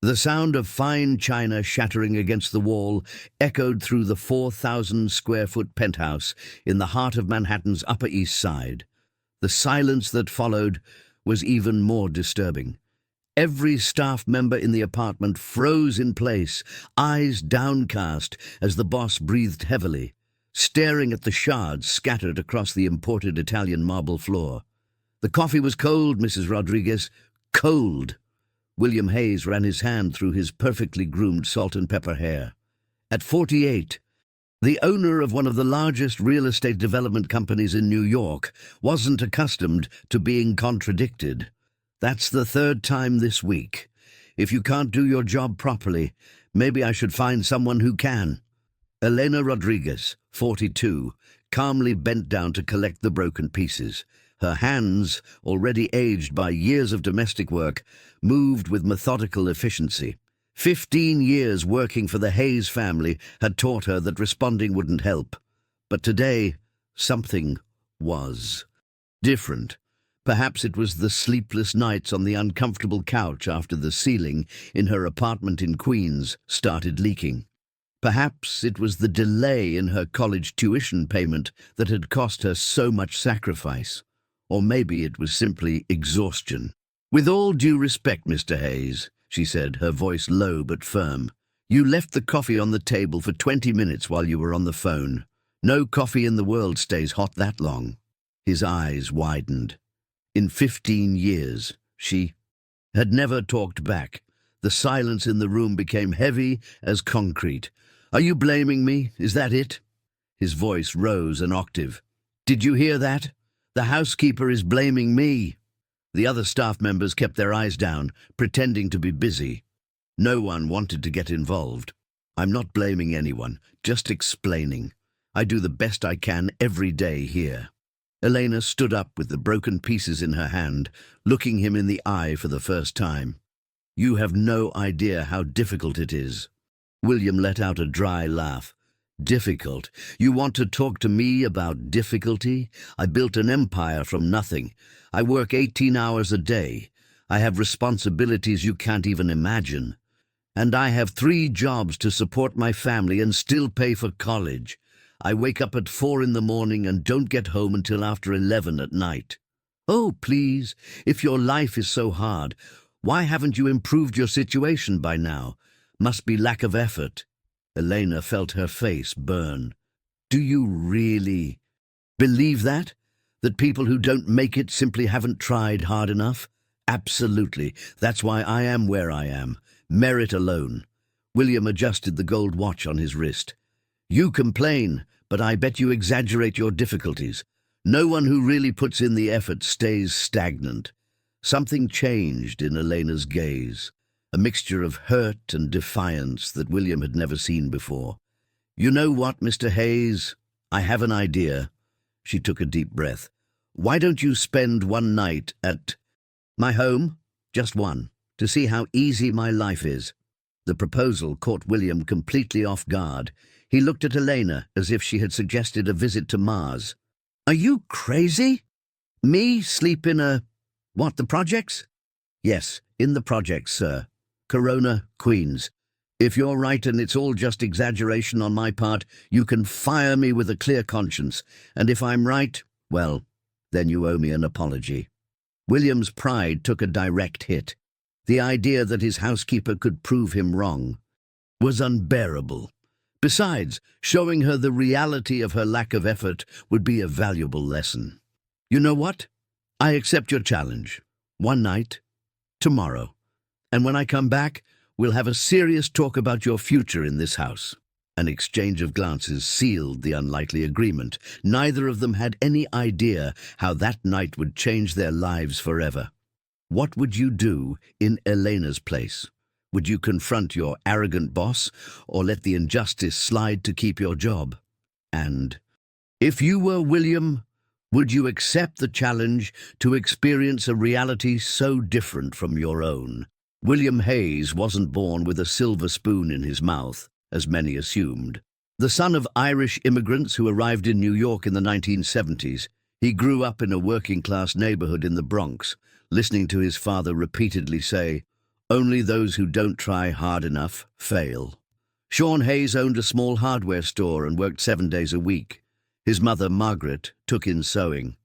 The sound of fine china shattering against the wall echoed through the 4,000-square-foot penthouse in the heart of Manhattan's Upper East Side. The silence that followed was even more disturbing. Every staff member in the apartment froze in place, eyes downcast as the boss breathed heavily, staring at the shards scattered across the imported Italian marble floor. "The coffee was cold, Mrs. Rodriguez. Cold." William Hayes ran his hand through his perfectly groomed salt and pepper hair. At 48, the owner of one of the largest real estate development companies in New York wasn't accustomed to being contradicted. "That's the third time this week. If you can't do your job properly, maybe I should find someone who can." Elena Rodriguez, 42, calmly bent down to collect the broken pieces. Her hands, already aged by years of domestic work, moved with methodical efficiency. 15 years working for the Hayes family had taught her that responding wouldn't help. But today, something was different. Perhaps it was the sleepless nights on the uncomfortable couch after the ceiling in her apartment in Queens started leaking. Perhaps it was the delay in her college tuition payment that had cost her so much sacrifice. Or maybe it was simply exhaustion. "With all due respect, Mr. Hayes," she said, her voice low but firm, "you left the coffee on the table for 20 minutes while you were on the phone. No coffee in the world stays hot that long." His eyes widened. In 15 years, she had never talked back. The silence in the room became heavy as concrete. "Are you blaming me? Is that it?" His voice rose an octave. "Did you hear that? The housekeeper is blaming me." The other staff members kept their eyes down, pretending to be busy. No one wanted to get involved. "I'm not blaming anyone, just explaining. I do the best I can every day here." Elena stood up with the broken pieces in her hand, looking him in the eye for the first time. "You have no idea how difficult it is." William let out a dry laugh. "Difficult? You want to talk to me about difficulty? I built an empire from nothing. I work 18 hours a day. I have responsibilities you can't even imagine. And I have 3 jobs to support my family and still pay for college. I wake up at 4 in the morning and don't get home until after 11 at night." "Oh, please, if your life is so hard, why haven't you improved your situation by now? Must be lack of effort." Elena felt her face burn. "Do you really believe that? That people who don't make it simply haven't tried hard enough?" "Absolutely. That's why I am where I am. Merit alone." William adjusted the gold watch on his wrist. "You complain, but I bet you exaggerate your difficulties. No one who really puts in the effort stays stagnant." Something changed in Elena's gaze, a mixture of hurt and defiance that William had never seen before. "You know what, Mr. Hayes? I have an idea." She took a deep breath. "Why don't you spend one night at my home? Just one, to see how easy my life is." The proposal caught William completely off guard. He looked at Elena as if she had suggested a visit to Mars. "Are you crazy? Me sleep in the projects?" "Yes, in the projects, sir. Corona, Queens. If you're right and it's all just exaggeration on my part, you can fire me with a clear conscience. And if I'm right, well, then you owe me an apology." William's pride took a direct hit. The idea that his housekeeper could prove him wrong was unbearable. Besides, showing her the reality of her lack of effort would be a valuable lesson. "You know what? I accept your challenge. One night, tomorrow. And when I come back, we'll have a serious talk about your future in this house." An exchange of glances sealed the unlikely agreement. Neither of them had any idea how that night would change their lives forever. What would you do in Elena's place? Would you confront your arrogant boss or let the injustice slide to keep your job? And if you were William, would you accept the challenge to experience a reality so different from your own? William Hayes wasn't born with a silver spoon in his mouth, as many assumed. The son of Irish immigrants who arrived in New York in the 1970s, he grew up in a working-class neighborhood in the Bronx, listening to his father repeatedly say, Only those who don't try hard enough fail. Sean Hayes owned a small hardware store and worked 7 days a week. His mother, Margaret, took in sewing.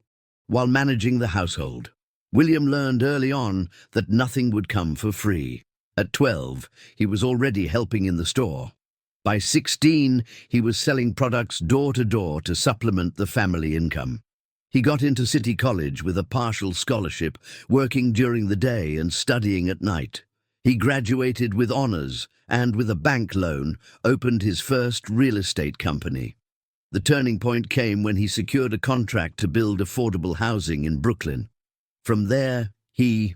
While managing the household, William learned early on that nothing would come for free. At 12, he was already helping in the store. By 16, he was selling products door to door to supplement the family income. He got into City College with a partial scholarship, working during the day and studying at night. He graduated with honors and, with a bank loan, opened his first real estate company. The turning point came when he secured a contract to build affordable housing in Brooklyn. From there, he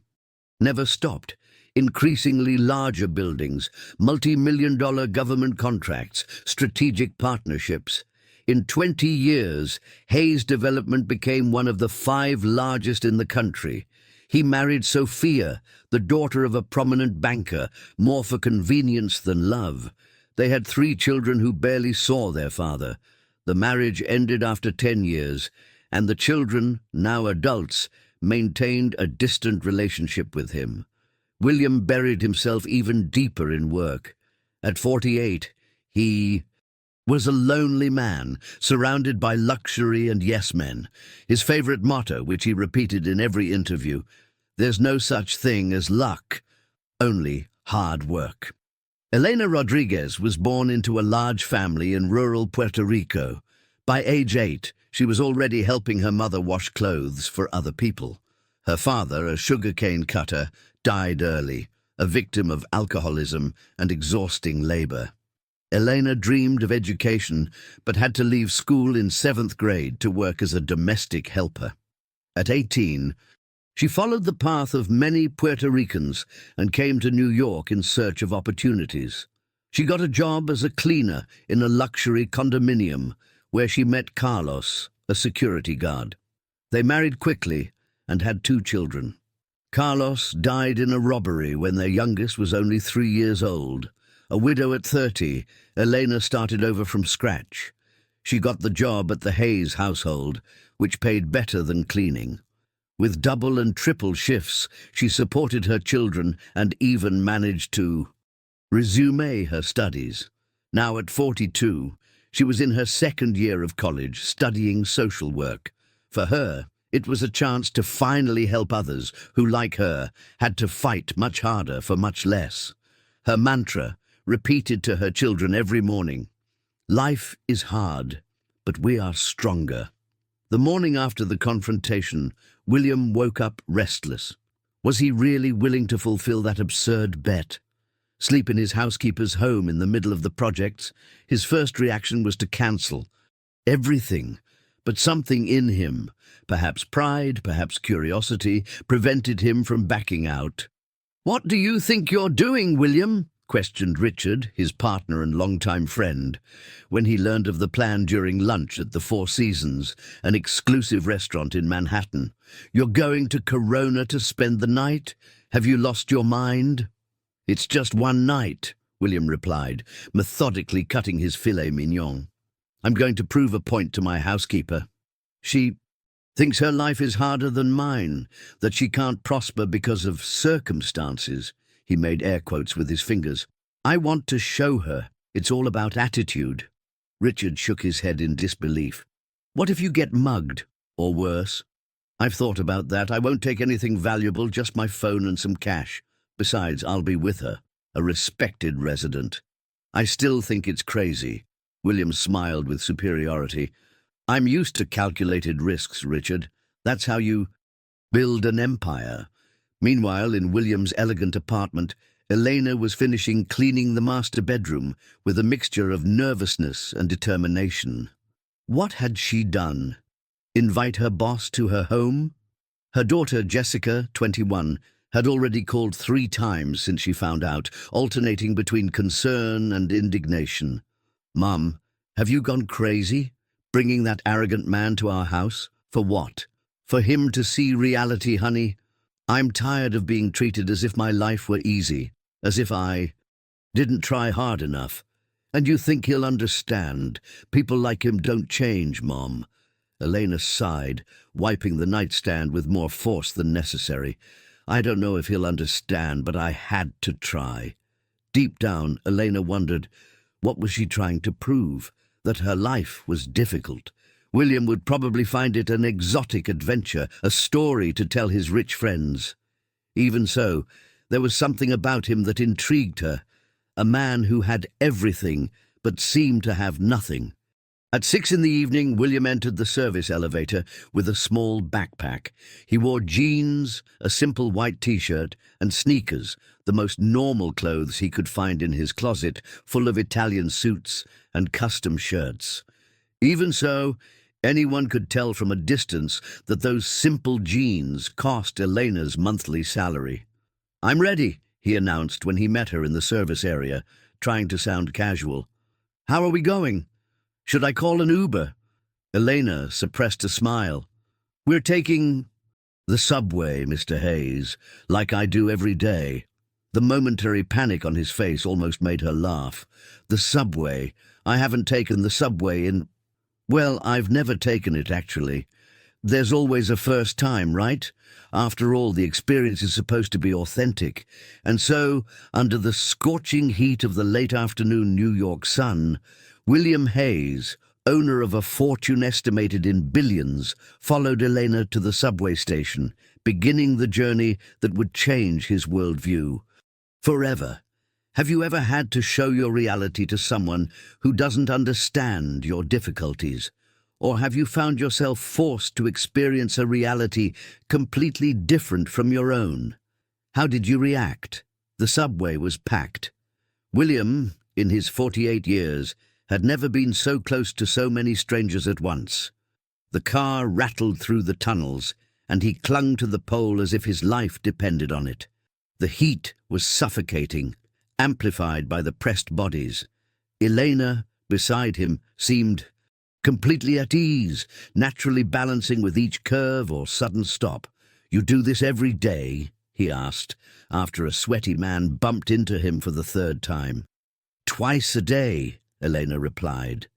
never stopped. Increasingly larger buildings, multi-million-dollar government contracts, strategic partnerships. In 20 years, Hayes Development became one of the 5 largest in the country. He married Sophia, the daughter of a prominent banker, more for convenience than love. They had 3 children who barely saw their father. The marriage ended after 10 years, and the children, now adults, maintained a distant relationship with him. William buried himself even deeper in work. At 48, he was a lonely man, surrounded by luxury and yes-men. His favorite motto, which he repeated in every interview, "There's no such thing as luck, only hard work." Elena Rodriguez was born into a large family in rural Puerto Rico. By age 8, she was already helping her mother wash clothes for other people. Her father, a sugarcane cutter, died early, a victim of alcoholism and exhausting labor. Elena dreamed of education, but had to leave school in 7th grade to work as a domestic helper. At 18, she followed the path of many Puerto Ricans and came to New York in search of opportunities. She got a job as a cleaner in a luxury condominium, where she met Carlos, a security guard. They married quickly and had 2 children. Carlos died in a robbery when their youngest was only 3 years old. A widow at 30, Elena started over from scratch. She got the job at the Hayes household, which paid better than cleaning. With double and triple shifts, she supported her children and even managed to resume her studies. Now at 42, she was in her 2nd year of college, studying social work. For her, it was a chance to finally help others who, like her, had to fight much harder for much less. Her mantra, repeated to her children every morning: "Life is hard, but we are stronger." The morning after the confrontation, William woke up restless. Was he really willing to fulfill that absurd bet? Sleep in his housekeeper's home in the middle of the projects? His first reaction was to cancel everything, but something in him, perhaps pride, perhaps curiosity, prevented him from backing out. "What do you think you're doing, William?" questioned Richard, his partner and longtime friend, when he learned of the plan during lunch at the Four Seasons, an exclusive restaurant in Manhattan. "You're going to Corona to spend the night? Have you lost your mind?" "It's just one night," William replied, methodically cutting his filet mignon. "I'm going to prove a point to my housekeeper. She thinks her life is harder than mine, that she can't prosper because of circumstances." He made air quotes with his fingers. "I want to show her it's all about attitude." Richard shook his head in disbelief. "What if you get mugged, or worse?" "I've thought about that. I won't take anything valuable, just my phone and some cash. Besides, I'll be with her, a respected resident." "I still think it's crazy." William smiled with superiority. "I'm used to calculated risks, Richard. That's how you build an empire." Meanwhile, in William's elegant apartment, Elena was finishing cleaning the master bedroom with a mixture of nervousness and determination. What had she done? Invite her boss to her home? Her daughter, Jessica, 21, had already called 3 times since she found out, alternating between concern and indignation. "Mum, have you gone crazy? Bringing that arrogant man to our house? For what? For him to see reality, honey? I'm tired of being treated as if my life were easy, as if I didn't try hard enough. And you think he'll understand? People like him don't change, Mom." Elena sighed, wiping the nightstand with more force than necessary. I don't know if he'll understand, but I had to try. Deep down, Elena wondered, what was she trying to prove? That her life was difficult. William would probably find it an exotic adventure, a story to tell his rich friends. Even so, there was something about him that intrigued her, a man who had everything but seemed to have nothing. At 6 in the evening, William entered the service elevator with a small backpack. He wore jeans, a simple white t-shirt, and sneakers, the most normal clothes he could find in his closet, full of Italian suits and custom shirts. Even so, anyone could tell from a distance that those simple jeans cost Elena's monthly salary. "I'm ready," he announced when he met her in the service area, trying to sound casual. "How are we going? Should I call an Uber?" Elena suppressed a smile. "We're taking the subway, Mr. Hayes, like I do every day." The momentary panic on his face almost made her laugh. "The subway? I haven't taken the subway in... Well, I've never taken it, actually. There's always a first time, right? After all, the experience is supposed to be authentic. And so, under the scorching heat of the late afternoon New York sun, William Hayes, owner of a fortune estimated in billions, followed Elena to the subway station, beginning the journey that would change his worldview. Forever. Have you ever had to show your reality to someone who doesn't understand your difficulties? Or have you found yourself forced to experience a reality completely different from your own? How did you react? The subway was packed. William, in his 48 years, had never been so close to so many strangers at once. The car rattled through the tunnels, and he clung to the pole as if his life depended on it. The heat was suffocating, amplified by the pressed bodies. Elena, beside him, seemed completely at ease, naturally balancing with each curve or sudden stop. "You do this every day?" he asked, after a sweaty man bumped into him for the third time. "Twice a day," Elena replied.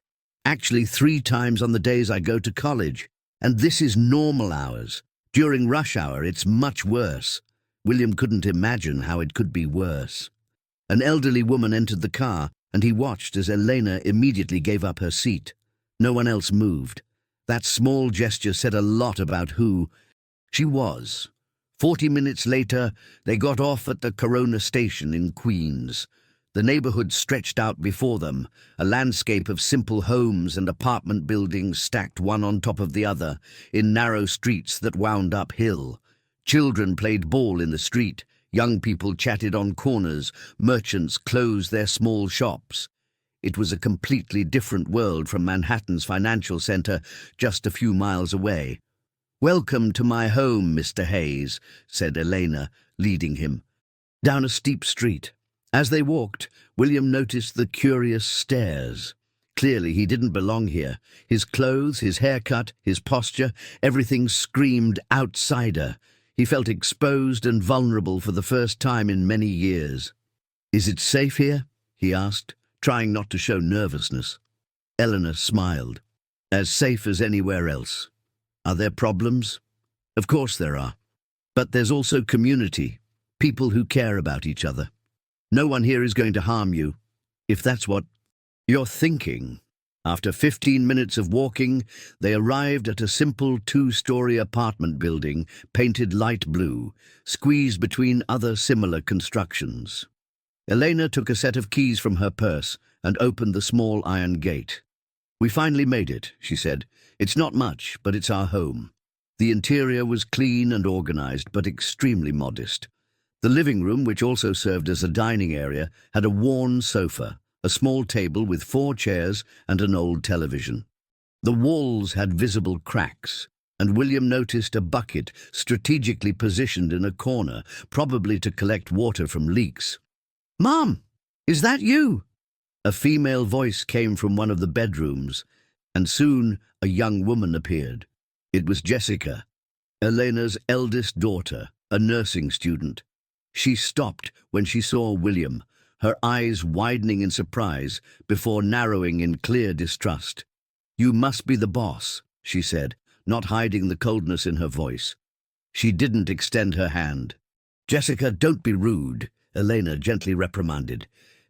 "Actually, 3 times on the days I go to college. And this is normal hours. During rush hour, it's much worse." William couldn't imagine how it could be worse. An elderly woman entered the car, and he watched as Elena immediately gave up her seat. No one else moved. That small gesture said a lot about who she was. 40 minutes later, they got off at the Corona station in Queens. The neighborhood stretched out before them, a landscape of simple homes and apartment buildings stacked one on top of the other, in narrow streets that wound uphill. Children played ball in the street, young people chatted on corners, merchants closed their small shops. It was a completely different world from Manhattan's financial center just a few miles away. "Welcome to my home, Mr. Hayes," said Elena, leading him down a steep street. As they walked, William noticed the curious stares. Clearly he didn't belong here. His clothes, his haircut, his posture, everything screamed outsider. He felt exposed and vulnerable for the first time in many years. "Is it safe here?" he asked, trying not to show nervousness. Eleanor smiled. "As safe as anywhere else." "Are there problems?" "Of course there are. But there's also community, people who care about each other. No one here is going to harm you, if that's what you're thinking." After 15 minutes of walking, they arrived at a simple 2-story apartment building, painted light blue, squeezed between other similar constructions. Elena took a set of keys from her purse and opened the small iron gate. "We finally made it," she said. "It's not much, but it's our home." The interior was clean and organized, but extremely modest. The living room, which also served as a dining area, had a worn sofa, a small table with 4 chairs and an old television. The walls had visible cracks, and William noticed a bucket strategically positioned in a corner, probably to collect water from leaks. "Mom, is that you?" A female voice came from one of the bedrooms, and soon a young woman appeared. It was Jessica, Elena's eldest daughter, a nursing student. She stopped when she saw William, her eyes widening in surprise before narrowing in clear distrust. "You must be the boss," she said, not hiding the coldness in her voice. She didn't extend her hand. Jessica, don't be rude, Elena gently reprimanded.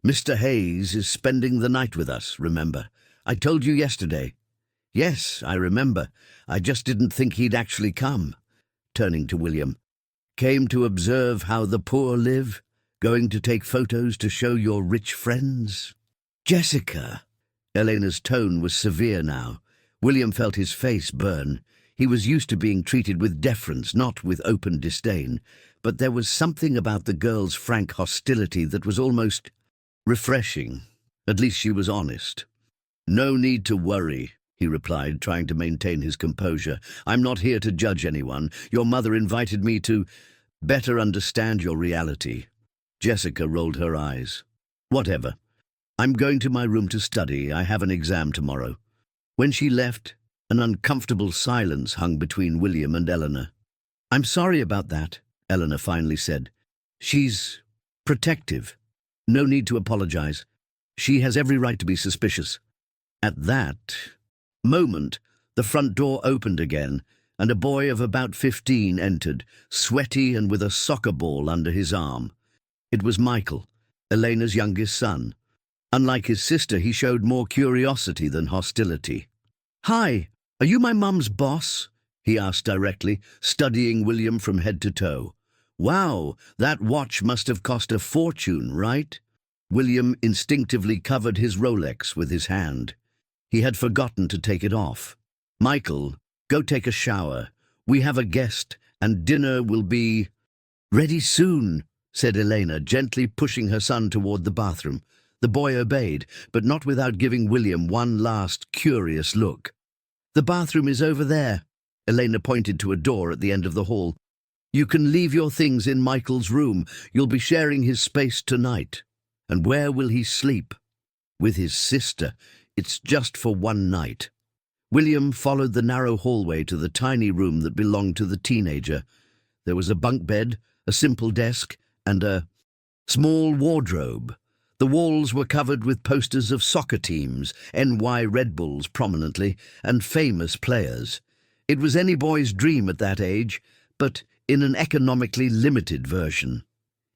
Mr. Hayes is spending the night with us, remember? I told you yesterday. Yes, I remember. I just didn't think he'd actually come. Turning to William. Came to observe how the poor live? Going to take photos to show your rich friends? Jessica! Elena's tone was severe now. William felt his face burn. He was used to being treated with deference, not with open disdain. But there was something about the girl's frank hostility that was almost refreshing. At least she was honest. No need to worry, he replied, trying to maintain his composure. I'm not here to judge anyone. Your mother invited me to better understand your reality. Jessica rolled her eyes. Whatever. I'm going to my room to study. I have an exam tomorrow. When she left, an uncomfortable silence hung between William and Eleanor. I'm sorry about that, Eleanor finally said. She's protective. No need to apologize. She has every right to be suspicious. At that moment, the front door opened again, and a boy of about 15 entered, sweaty and with a soccer ball under his arm. It was Michael, Elena's youngest son. Unlike his sister, he showed more curiosity than hostility. Hi, are you my mum's boss? He asked directly, studying William from head to toe. Wow, that watch must have cost a fortune, right? William instinctively covered his Rolex with his hand. He had forgotten to take it off. Michael, go take a shower. We have a guest, and dinner will be ready soon, said Elena, gently pushing her son toward the bathroom. The boy obeyed, but not without giving William one last curious look. The bathroom is over there. Elena pointed to a door at the end of the hall. You can leave your things in Michael's room. You'll be sharing his space tonight. And where will he sleep? With his sister. It's just for one night. William followed the narrow hallway to the tiny room that belonged to the teenager. There was a bunk bed, a simple desk, and a small wardrobe. The walls were covered with posters of soccer teams, NY Red Bulls prominently, and famous players. It was any boy's dream at that age, but in an economically limited version.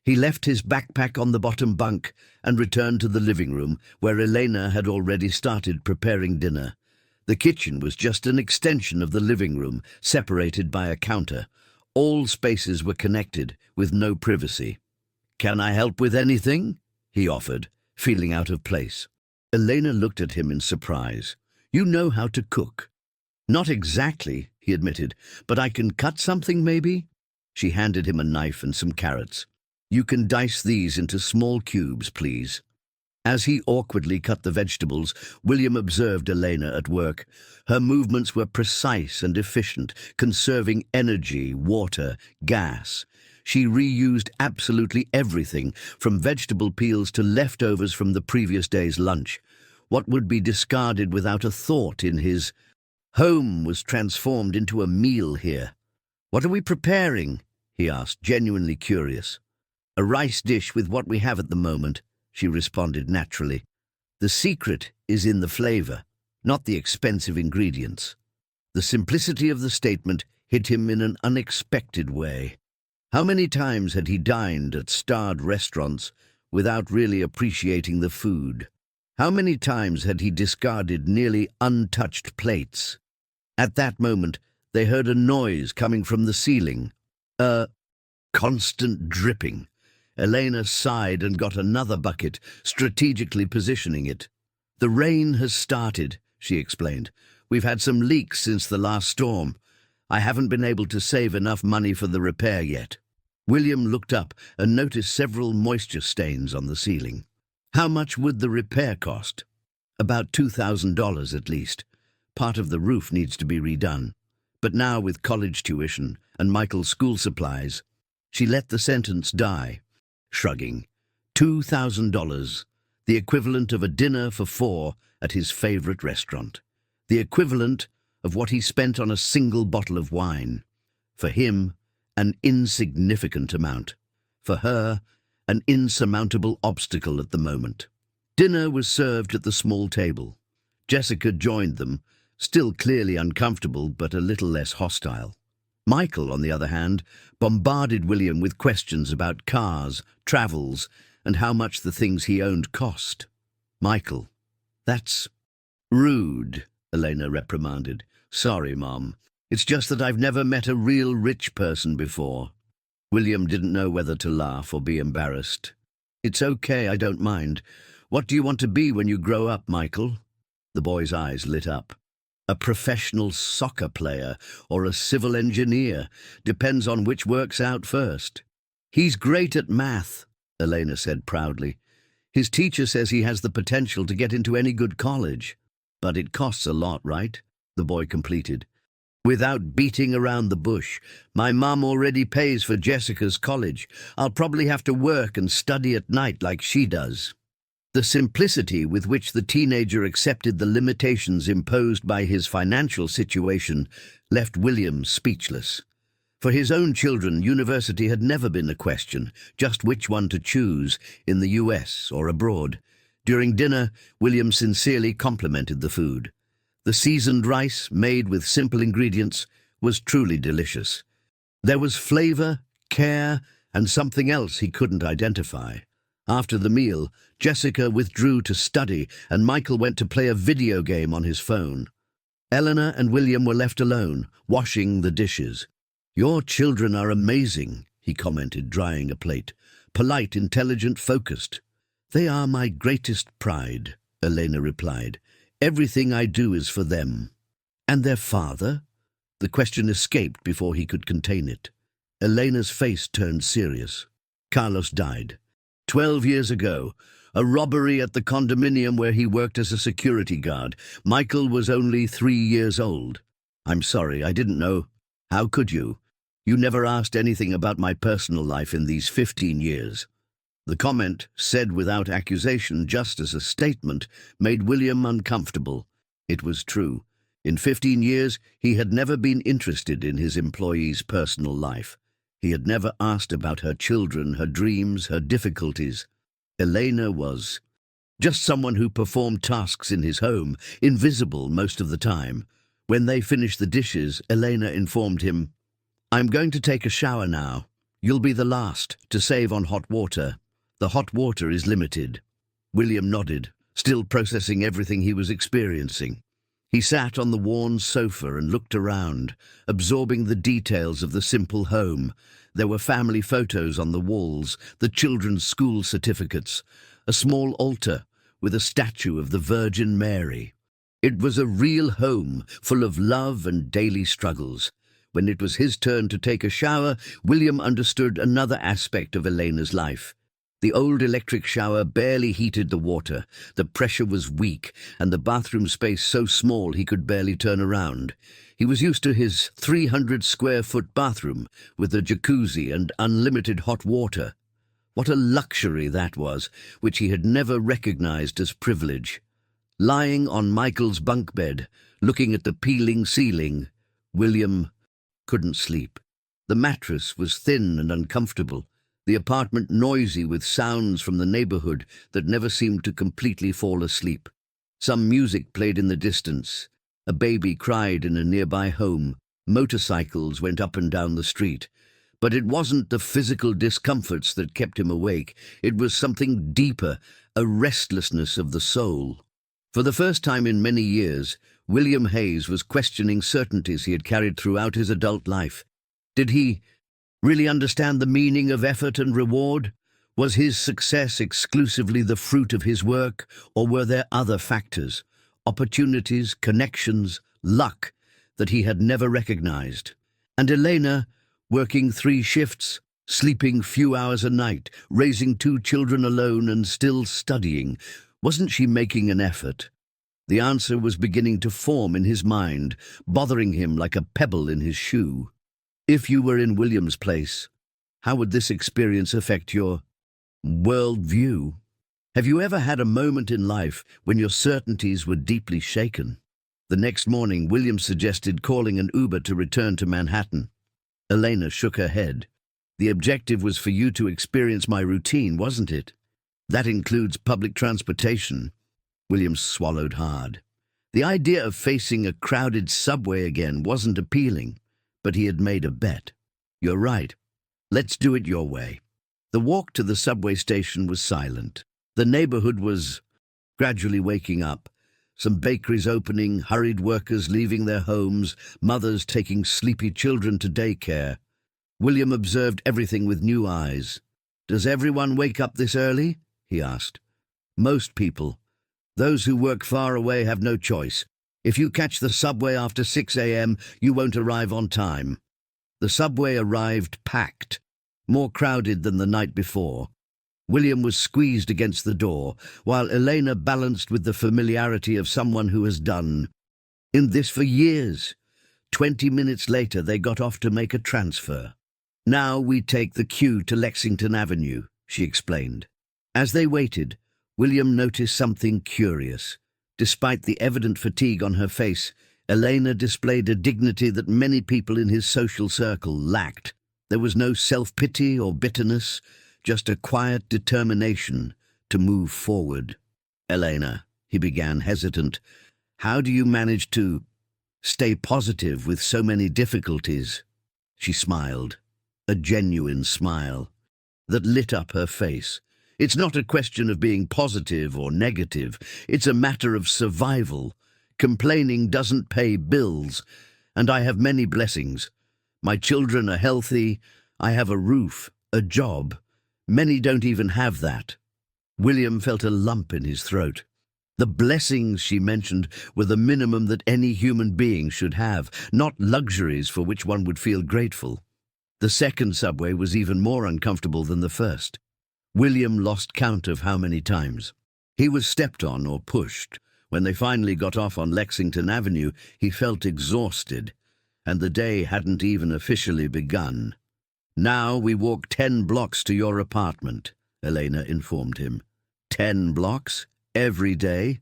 He left his backpack on the bottom bunk and returned to the living room, where Elena had already started preparing dinner. The kitchen was just an extension of the living room, separated by a counter. All spaces were connected, with no privacy. "Can I help with anything?" he offered, feeling out of place. Elena looked at him in surprise. "You know how to cook." "Not exactly," he admitted, "but I can cut something, maybe?" She handed him a knife and some carrots. "You can dice these into small cubes, please." As he awkwardly cut the vegetables, William observed Elena at work. Her movements were precise and efficient, conserving energy, water, gas. She reused absolutely everything, from vegetable peels to leftovers from the previous day's lunch. What would be discarded without a thought in his home was transformed into a meal here. "What are we preparing?" he asked, genuinely curious. "A rice dish with what we have at the moment," she responded naturally. "The secret is in the flavor, not the expensive ingredients." The simplicity of the statement hit him in an unexpected way. How many times had he dined at starred restaurants without really appreciating the food? How many times had he discarded nearly untouched plates? At that moment, they heard a noise coming from the ceiling. A constant dripping. Elena sighed and got another bucket, strategically positioning it. "The rain has started," she explained. "We've had some leaks since the last storm. I haven't been able to save enough money for the repair yet." William looked up and noticed several moisture stains on the ceiling. "How much would the repair cost?" "About $2,000 at least. Part of the roof needs to be redone. But now with college tuition and Michael's school supplies..." She let the sentence die, shrugging. $2,000, the equivalent of a dinner for four at his favorite restaurant. The equivalent of what he spent on a single bottle of wine. For him, an insignificant amount. For her, an insurmountable obstacle at the moment. Dinner was served at the small table. Jessica joined them, still clearly uncomfortable but a little less hostile. Michael, on the other hand, bombarded William with questions about cars, travels, and how much the things he owned cost. Michael, that's rude, Elena reprimanded. Sorry, Mom. It's just that I've never met a real rich person before. William didn't know whether to laugh or be embarrassed. It's okay, I don't mind. What do you want to be when you grow up, Michael? The boy's eyes lit up. A professional soccer player or a civil engineer. Depends on which works out first. He's great at math, Elena said proudly. His teacher says he has the potential to get into any good college. But it costs a lot, right? The boy completed. Without beating around the bush, my mum already pays for Jessica's college. I'll probably have to work and study at night like she does. The simplicity with which the teenager accepted the limitations imposed by his financial situation left William speechless. For his own children, university had never been a question, just which one to choose, in the US or abroad. During dinner, William sincerely complimented the food. The seasoned rice, made with simple ingredients, was truly delicious. There was flavor, care, and something else he couldn't identify. After the meal, Jessica withdrew to study and Michael went to play a video game on his phone. Eleanor and William were left alone, washing the dishes. Your children are amazing, he commented, drying a plate. Polite, intelligent, focused. They are my greatest pride, Elena replied. Everything I do is for them. And their father? The question escaped before he could contain it. Elena's face turned serious. Carlos died. 12 years ago, a robbery at the condominium where he worked as a security guard. Michael was only 3 years old. I'm sorry, I didn't know. How could you? You never asked anything about my personal life in these 15 years. The comment, said without accusation, just as a statement, made William uncomfortable. It was true. In 15 years, he had never been interested in his employee's personal life. He had never asked about her children, her dreams, her difficulties. Elena was just someone who performed tasks in his home, invisible most of the time. When they finished the dishes, Elena informed him, I'm going to take a shower now. You'll be the last to save on hot water. The hot water is limited. William nodded, still processing everything he was experiencing. He sat on the worn sofa and looked around, absorbing the details of the simple home. There were family photos on the walls, the children's school certificates, a small altar with a statue of the Virgin Mary. It was a real home, full of love and daily struggles. When it was his turn to take a shower, William understood another aspect of Elena's life. The old electric shower barely heated the water, the pressure was weak, and the bathroom space so small he could barely turn around. He was used to his 300-square-foot bathroom, with a jacuzzi and unlimited hot water. What a luxury that was, which he had never recognized as privilege. Lying on Michael's bunk bed, looking at the peeling ceiling, William couldn't sleep. The mattress was thin and uncomfortable. The apartment noisy with sounds from the neighborhood that never seemed to completely fall asleep. Some music played in the distance. A baby cried in a nearby home. Motorcycles went up and down the street. But it wasn't the physical discomforts that kept him awake. It was something deeper, a restlessness of the soul. For the first time in many years, William Hayes was questioning certainties he had carried throughout his adult life. Did he really understand the meaning of effort and reward? Was his success exclusively the fruit of his work, or were there other factors, opportunities, connections, luck, that he had never recognized? And Elena, working 3 shifts, sleeping few hours a night, raising 2 children alone and still studying, wasn't she making an effort? The answer was beginning to form in his mind, bothering him like a pebble in his shoe. If you were in William's place, how would this experience affect your worldview? Have you ever had a moment in life when your certainties were deeply shaken? The next morning, William suggested calling an Uber to return to Manhattan. Elena shook her head. The objective was for you to experience my routine, wasn't it? That includes public transportation. William swallowed hard. The idea of facing a crowded subway again wasn't appealing. but he had made a bet. "You're right. Let's do it your way." The walk to the subway station was silent. The neighborhood was gradually waking up. Some bakeries opening, hurried workers leaving their homes, mothers taking sleepy children to daycare. William observed everything with new eyes. "Does everyone wake up this early?" he asked. "Most people. Those who work far away have no choice. If you catch the subway after 6 a.m., you won't arrive on time." The subway arrived packed, more crowded than the night before. William was squeezed against the door, while Elena balanced with the familiarity of someone who has done in this for years. 20 minutes later, they got off to make a transfer. "Now we take the queue to Lexington Avenue," she explained. As they waited, William noticed something curious. Despite the evident fatigue on her face, Elena displayed a dignity that many people in his social circle lacked. There was no self-pity or bitterness, just a quiet determination to move forward. "Elena," he began, hesitant, "how do you manage to stay positive with so many difficulties?" She smiled, a genuine smile that lit up her face. "It's not a question of being positive or negative. It's a matter of survival. Complaining doesn't pay bills, and I have many blessings. My children are healthy. I have a roof, a job. Many don't even have that." William felt a lump in his throat. The blessings she mentioned were the minimum that any human being should have, not luxuries for which one would feel grateful. The second subway was even more uncomfortable than the first. William lost count of how many times. He was stepped on or pushed. When they finally got off on Lexington Avenue, he felt exhausted, and the day hadn't even officially begun. "Now we walk 10 blocks to your apartment," Elena informed him. 10 blocks? Every day?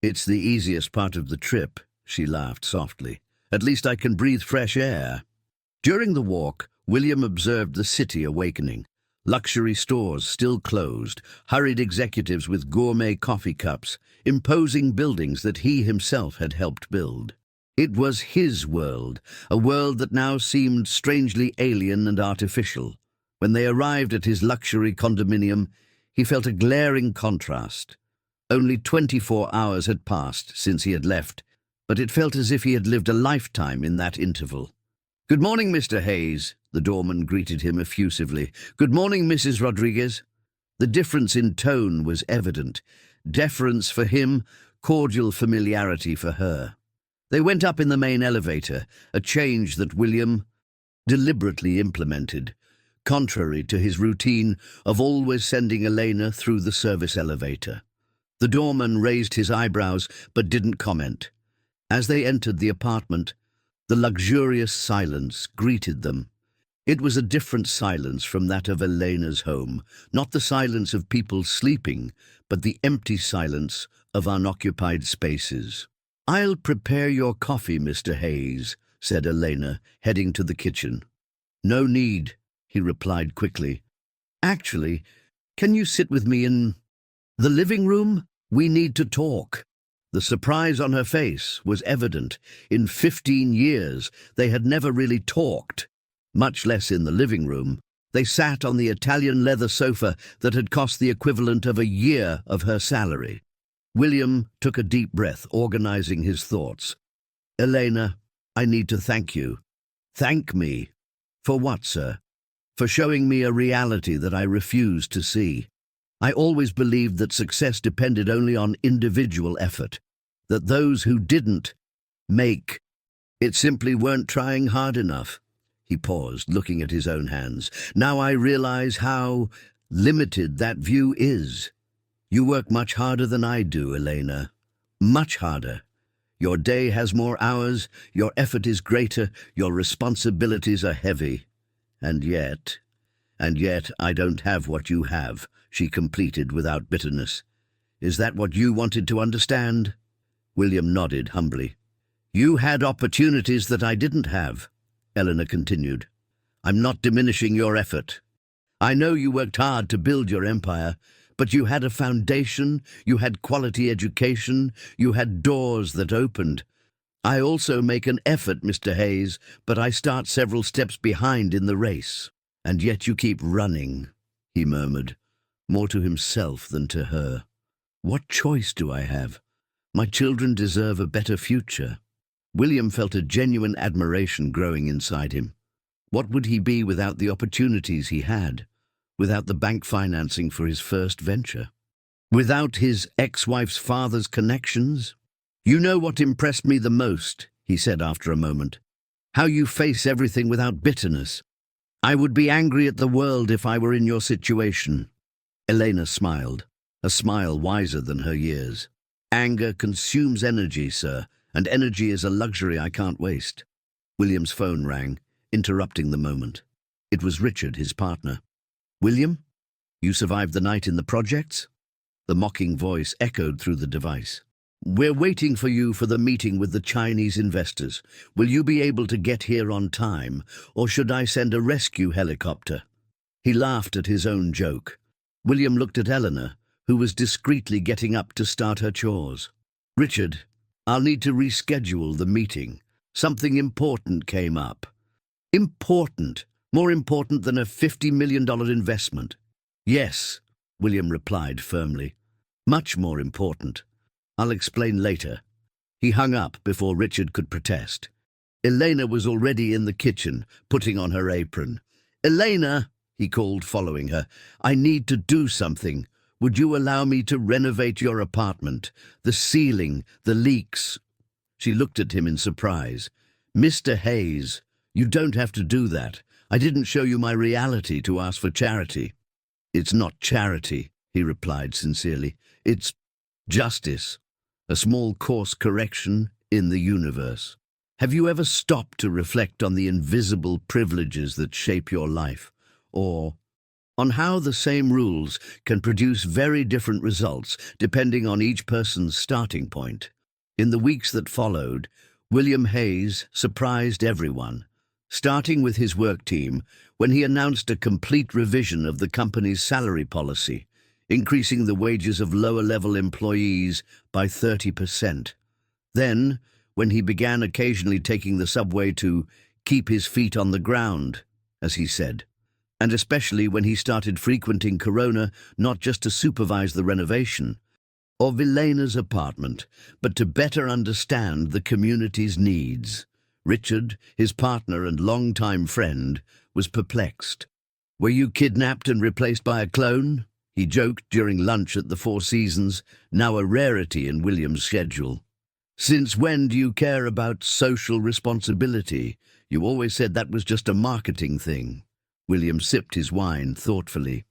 "It's the easiest part of the trip," she laughed softly. "At least I can breathe fresh air." During the walk, William observed the city awakening. Luxury stores still closed, hurried executives with gourmet coffee cups, imposing buildings that he himself had helped build. It was his world, a world that now seemed strangely alien and artificial. When they arrived at his luxury condominium, he felt a glaring contrast. Only 24 hours had passed since he had left, but it felt as if he had lived a lifetime in that interval. "Good morning, Mr. Hayes," the doorman greeted him effusively. "Good morning, Mrs. Rodriguez." The difference in tone was evident. Deference for him, cordial familiarity for her. They went up in the main elevator, a change that William deliberately implemented, contrary to his routine of always sending Elena through the service elevator. The doorman raised his eyebrows but didn't comment. As they entered the apartment, the luxurious silence greeted them. It was a different silence from that of Elena's home, not the silence of people sleeping, but the empty silence of unoccupied spaces. "I'll prepare your coffee, Mr. Hayes," said Elena, heading to the kitchen. "No need," he replied quickly. "Actually, can you sit with me in the living room? We need to talk." The surprise on her face was evident. In 15 years, they had never really talked, much less in the living room. They sat on the Italian leather sofa that had cost the equivalent of a year of her salary. William took a deep breath, organizing his thoughts. "Elena, I need to thank you." "Thank me? For what, sir?" "For showing me a reality that I refused to see. I always believed that success depended only on individual effort, that those who didn't make it simply weren't trying hard enough." He paused, looking at his own hands. "Now I realize how limited that view is. You work much harder than I do, Elena. Much harder. Your day has more hours, your effort is greater, your responsibilities are heavy. And yet I don't have what you have," she completed without bitterness. "Is that what you wanted to understand?" William nodded humbly. "You had opportunities that I didn't have," Eleanor continued. "I'm not diminishing your effort. I know you worked hard to build your empire, but you had a foundation, you had quality education, you had doors that opened. I also make an effort, Mr. Hayes, but I start several steps behind in the race. And yet you keep running, he murmured, more to himself than to her. What choice do I have? My children deserve a better future. William felt a genuine admiration growing inside him. What would he be without the opportunities he had, without the bank financing for his first venture, without his ex-wife's father's connections? You know what impressed me the most, he said after a moment. How you face everything without bitterness. I would be angry at the world if I were in your situation. Elena smiled, a smile wiser than her years. Anger consumes energy, sir, and energy is a luxury I can't waste. William's phone rang, interrupting the moment. It was Richard, his partner. William, you survived the night in the projects? The mocking voice echoed through the device. We're waiting for you for the meeting with the Chinese investors. Will you be able to get here on time, or should I send a rescue helicopter? He laughed at his own joke. William looked at Eleanor, who was discreetly getting up to start her chores. Richard, I'll need to reschedule the meeting. Something important came up. Important? More important than a $50 million investment? Yes, William replied firmly. Much more important. I'll explain later. He hung up before Richard could protest. Elena was already in the kitchen, putting on her apron. Elena, he called, following her, I need to do something. Would you allow me to renovate your apartment? The ceiling, the leaks. She looked at him in surprise. Mr. Hayes, you don't have to do that. I didn't show you my reality to ask for charity. It's not charity, he replied sincerely. It's justice. A small course correction in the universe. Have you ever stopped to reflect on the invisible privileges that shape your life, or on how the same rules can produce very different results depending on each person's starting point? In the weeks that followed, William Hayes surprised everyone, starting with his work team when he announced a complete revision of the company's salary policy, increasing the wages of lower-level employees by 30%. Then, when he began occasionally taking the subway to keep his feet on the ground, as he said, and especially when he started frequenting Corona not just to supervise the renovation of Elena's apartment, but to better understand the community's needs, Richard, his partner and longtime friend, was perplexed. Were you kidnapped and replaced by a clone? He joked during lunch at the Four Seasons, now a rarity in William's schedule. Since when do you care about social responsibility? You always said that was just a marketing thing. William sipped his wine thoughtfully.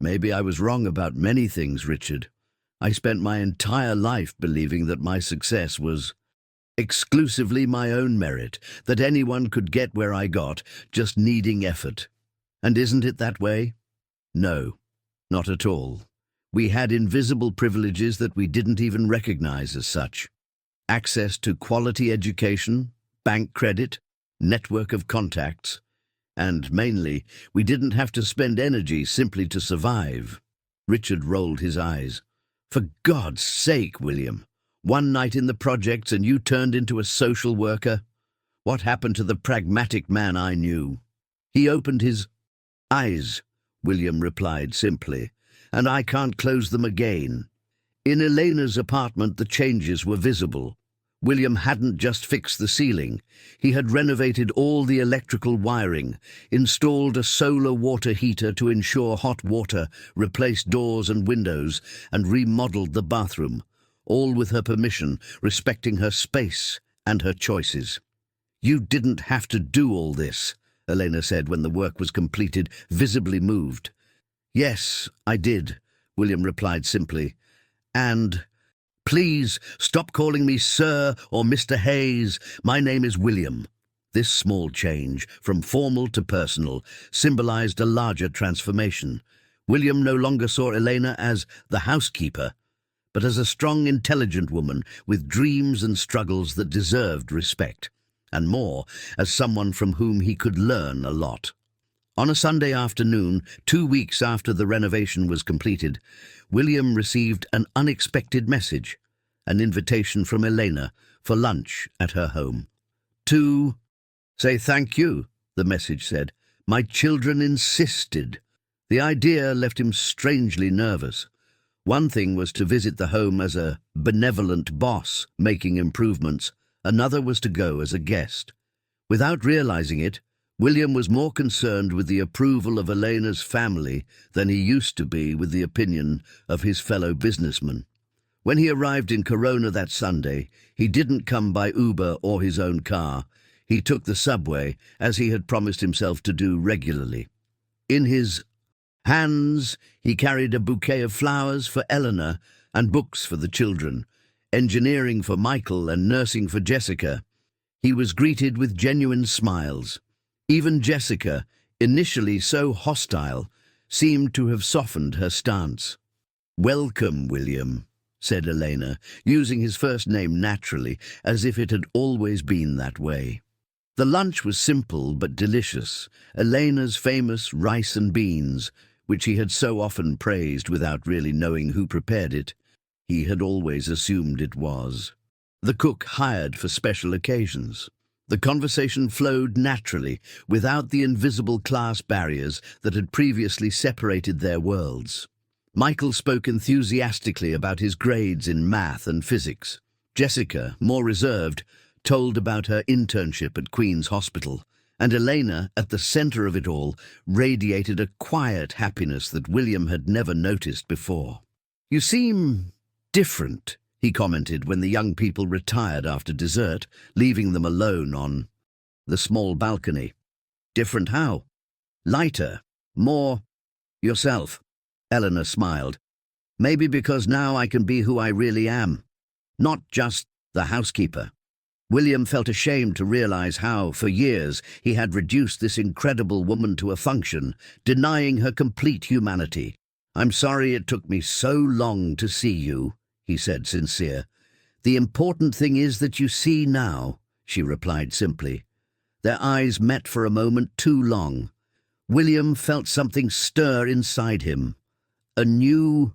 Maybe I was wrong about many things, Richard. I spent my entire life believing that my success was exclusively my own merit, that anyone could get where I got, just needing effort. And isn't it that way? No. Not at all. We had invisible privileges that we didn't even recognize as such. Access to quality education, bank credit, network of contacts, and mainly, we didn't have to spend energy simply to survive. Richard rolled his eyes. For God's sake, William, one night in the projects and you turned into a social worker? What happened to the pragmatic man I knew? He opened his eyes, William replied simply, and I can't close them again. In Elena's apartment the changes were visible. William hadn't just fixed the ceiling. He had renovated all the electrical wiring, installed a solar water heater to ensure hot water, replaced doors and windows, and remodeled the bathroom, all with her permission, respecting her space and her choices. You didn't have to do all this, Elena said when the work was completed, visibly moved. Yes, I did, William replied simply. And please stop calling me Sir or Mr. Hayes. My name is William. This small change, from formal to personal, symbolized a larger transformation. William no longer saw Elena as the housekeeper, but as a strong, intelligent woman with dreams and struggles that deserved respect, and more, as someone from whom he could learn a lot. On a Sunday afternoon, 2 weeks after the renovation was completed, William received an unexpected message, an invitation from Elena for lunch at her home. "To say thank you," the message said. "My children insisted." The idea left him strangely nervous. One thing was to visit the home as a benevolent boss making improvements. Another was to go as a guest. Without realizing it, William was more concerned with the approval of Elena's family than he used to be with the opinion of his fellow businessmen. When he arrived in Corona that Sunday, he didn't come by Uber or his own car. He took the subway, as he had promised himself to do regularly. In his hands, he carried a bouquet of flowers for Eleanor and books for the children, engineering for Michael and nursing for Jessica. He was greeted with genuine smiles. Even Jessica, initially so hostile, seemed to have softened her stance. "Welcome, William," said Elena, using his first name naturally, as if it had always been that way. The lunch was simple but delicious. Elena's famous rice and beans, which he had so often praised without really knowing who prepared it. He had always assumed it was the cook hired for special occasions. The conversation flowed naturally, without the invisible class barriers that had previously separated their worlds. Michael spoke enthusiastically about his grades in math and physics. Jessica, more reserved, told about her internship at Queen's Hospital, and Elena, at the center of it all, radiated a quiet happiness that William had never noticed before. "You seem different," he commented when the young people retired after dessert, leaving them alone on the small balcony. "Different how?" "Lighter, more yourself." Eleanor smiled. "Maybe because now I can be who I really am, not just the housekeeper." William felt ashamed to realize how, for years, he had reduced this incredible woman to a function, denying her complete humanity. "I'm sorry it took me so long to see you," he said, sincere. "The important thing is that you see now," she replied simply. Their eyes met for a moment too long. William felt something stir inside him. A new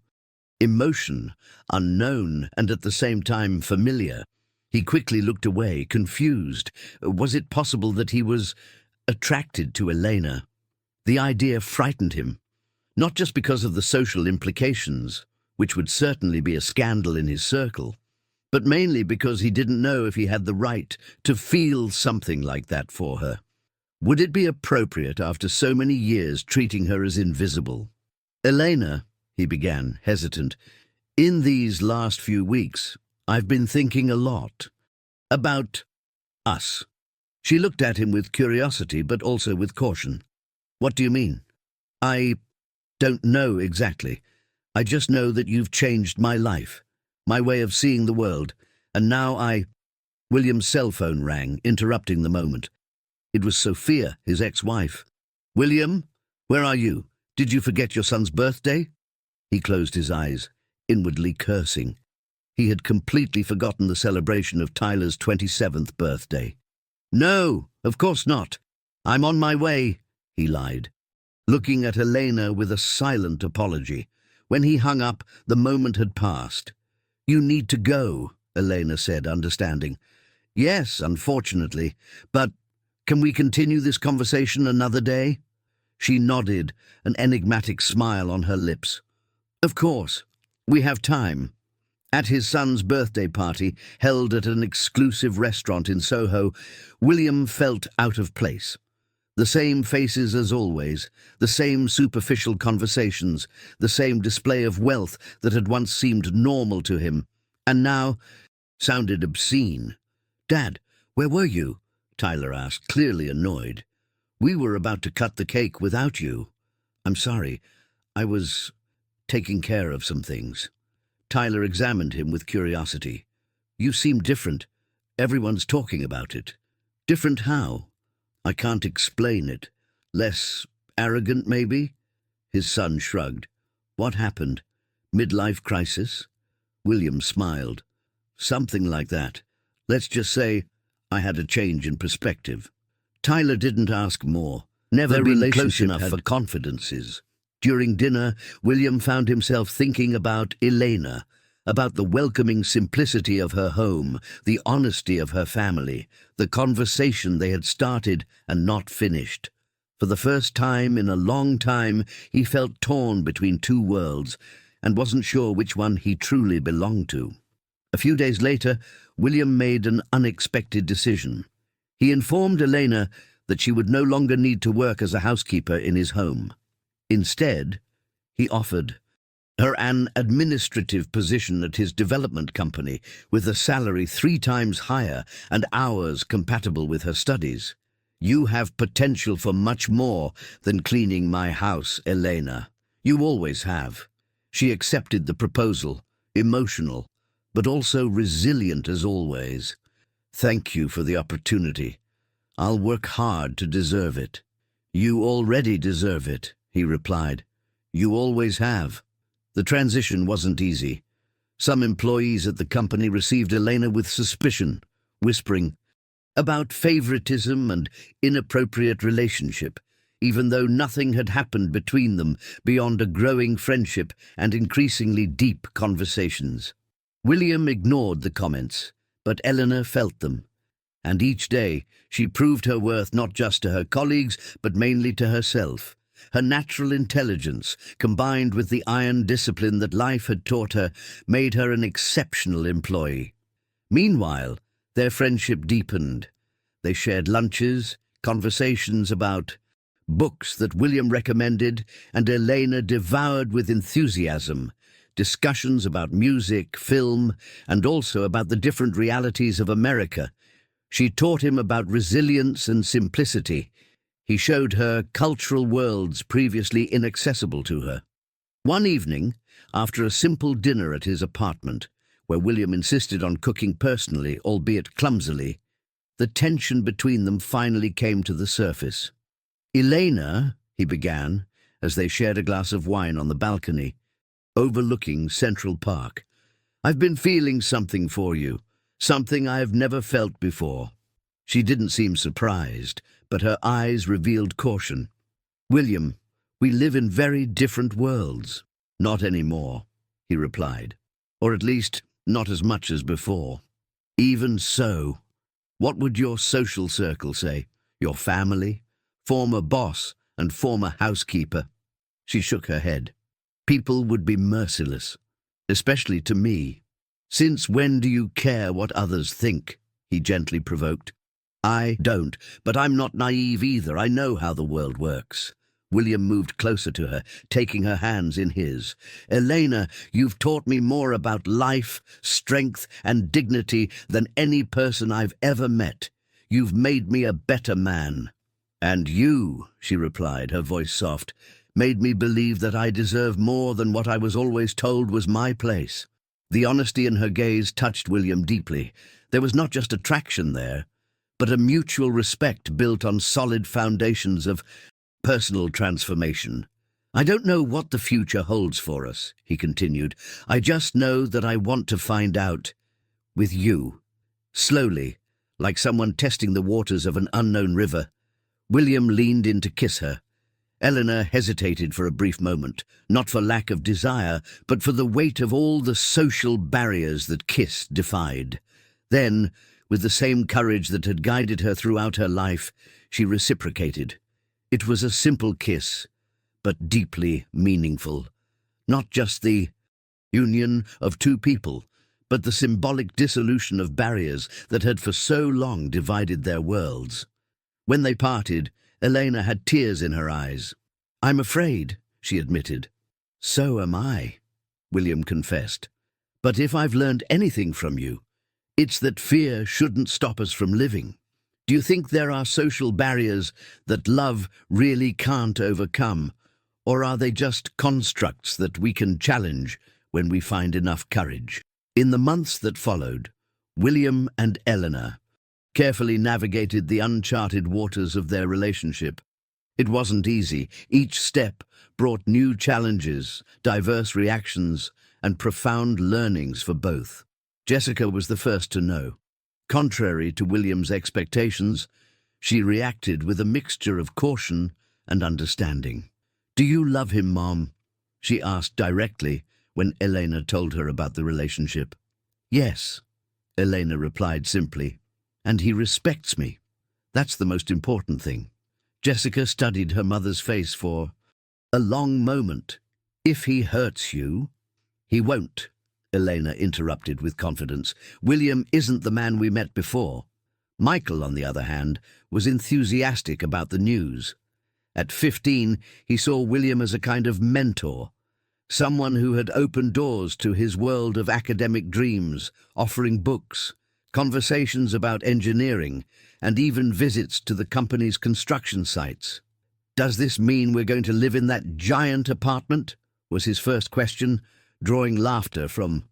emotion, unknown and at the same time familiar. He quickly looked away, confused. Was it possible that he was attracted to Elena? The idea frightened him, not just because of the social implications, which would certainly be a scandal in his circle, but mainly because he didn't know if he had the right to feel something like that for her. Would it be appropriate after so many years treating her as invisible? "Elena," he began, hesitant, "in these last few weeks, I've been thinking a lot about us." She looked at him with curiosity, but also with caution. "What do you mean?" "I don't know exactly. I just know that you've changed my life, my way of seeing the world, and now William's cell phone rang, interrupting the moment. It was Sophia, his ex-wife. "William, where are you? Did you forget your son's birthday?" He closed his eyes, inwardly cursing. He had completely forgotten the celebration of Tyler's 27th birthday. "No, of course not. I'm on my way," he lied, looking at Elena with a silent apology. When he hung up, the moment had passed. "You need to go," Elena said, understanding. "Yes, unfortunately, but can we continue this conversation another day?" She nodded, an enigmatic smile on her lips. "Of course. We have time." At his son's birthday party, held at an exclusive restaurant in Soho, William felt out of place. The same faces as always, the same superficial conversations, the same display of wealth that had once seemed normal to him, and now sounded obscene. "Dad, where were you?" Tyler asked, clearly annoyed. "We were about to cut the cake without you." "I'm sorry. I was taking care of some things." Tyler examined him with curiosity. "You seem different. Everyone's talking about it." "Different how?" "I can't explain it. Less arrogant, maybe?" His son shrugged. "What happened? Midlife crisis?" William smiled. "Something like that. Let's just say I had a change in perspective." Tyler didn't ask more. Never been close enough for confidences. During dinner, William found himself thinking about Elena, about the welcoming simplicity of her home, the honesty of her family, the conversation they had started and not finished. For the first time in a long time, he felt torn between two worlds and wasn't sure which one he truly belonged to. A few days later, William made an unexpected decision. He informed Elena that she would no longer need to work as a housekeeper in his home. Instead, he offered her an administrative position at his development company, with a salary 3 times higher and hours compatible with her studies. "You have potential for much more than cleaning my house, Elena. You always have." She accepted the proposal, emotional, but also resilient as always. "Thank you for the opportunity. I'll work hard to deserve it." "You already deserve it," he replied. "You always have." The transition wasn't easy. Some employees at the company received Elena with suspicion, whispering about favoritism and inappropriate relationship, even though nothing had happened between them beyond a growing friendship and increasingly deep conversations. William ignored the comments, but Eleanor felt them. And each day she proved her worth not just to her colleagues, but mainly to herself. Her natural intelligence, combined with the iron discipline that life had taught her, made her an exceptional employee. Meanwhile, their friendship deepened. They shared lunches, conversations about books that William recommended and Elena devoured with enthusiasm, discussions about music, film, and also about the different realities of America. She taught him about resilience and simplicity. He showed her cultural worlds previously inaccessible to her. One evening, after a simple dinner at his apartment, where William insisted on cooking personally, albeit clumsily, the tension between them finally came to the surface. "Elena," he began, as they shared a glass of wine on the balcony, overlooking Central Park, "I've been feeling something for you, something I have never felt before." She didn't seem surprised, but her eyes revealed caution. "William, we live in very different worlds." "Not anymore," he replied. "Or at least, not as much as before." "Even so, what would your social circle say? Your family? Former boss and former housekeeper?" She shook her head. "People would be merciless, especially to me." "Since when do you care what others think?" he gently provoked. "I don't, but I'm not naive either. I know how the world works." William moved closer to her, taking her hands in his. "Elena, you've taught me more about life, strength, and dignity than any person I've ever met. You've made me a better man." "And you," she replied, her voice soft, "made me believe that I deserve more than what I was always told was my place." The honesty in her gaze touched William deeply. There was not just attraction there, but a mutual respect built on solid foundations of personal transformation. "I don't know what the future holds for us," he continued. "I just know that I want to find out with you." Slowly, like someone testing the waters of an unknown river, William leaned in to kiss her. Eleanor hesitated for a brief moment, not for lack of desire, but for the weight of all the social barriers that kiss defied. Then, with the same courage that had guided her throughout her life, she reciprocated. It was a simple kiss, but deeply meaningful. Not just the union of two people, but the symbolic dissolution of barriers that had for so long divided their worlds. When they parted, Elena had tears in her eyes. "I'm afraid," she admitted. "So am I," William confessed. "But if I've learned anything from you, it's that fear shouldn't stop us from living. Do you think there are social barriers that love really can't overcome, or are they just constructs that we can challenge when we find enough courage?" In the months that followed, William and Eleanor carefully navigated the uncharted waters of their relationship. It wasn't easy. Each step brought new challenges, diverse reactions, and profound learnings for both. Jessica was the first to know. Contrary to William's expectations, she reacted with a mixture of caution and understanding. "Do you love him, Mom?" she asked directly, when Elena told her about the relationship. "Yes," Elena replied simply, "and he respects me. That's the most important thing." Jessica studied her mother's face for a long moment. "If he hurts you—" "He won't," Elena interrupted with confidence. "William isn't the man we met before." Michael, on the other hand, was enthusiastic about the news. At 15, he saw William as a kind of mentor, someone who had opened doors to his world of academic dreams, offering books, conversations about engineering, and even visits to the company's construction sites. "Does this mean we're going to live in that giant apartment?" was his first question, drawing laughter from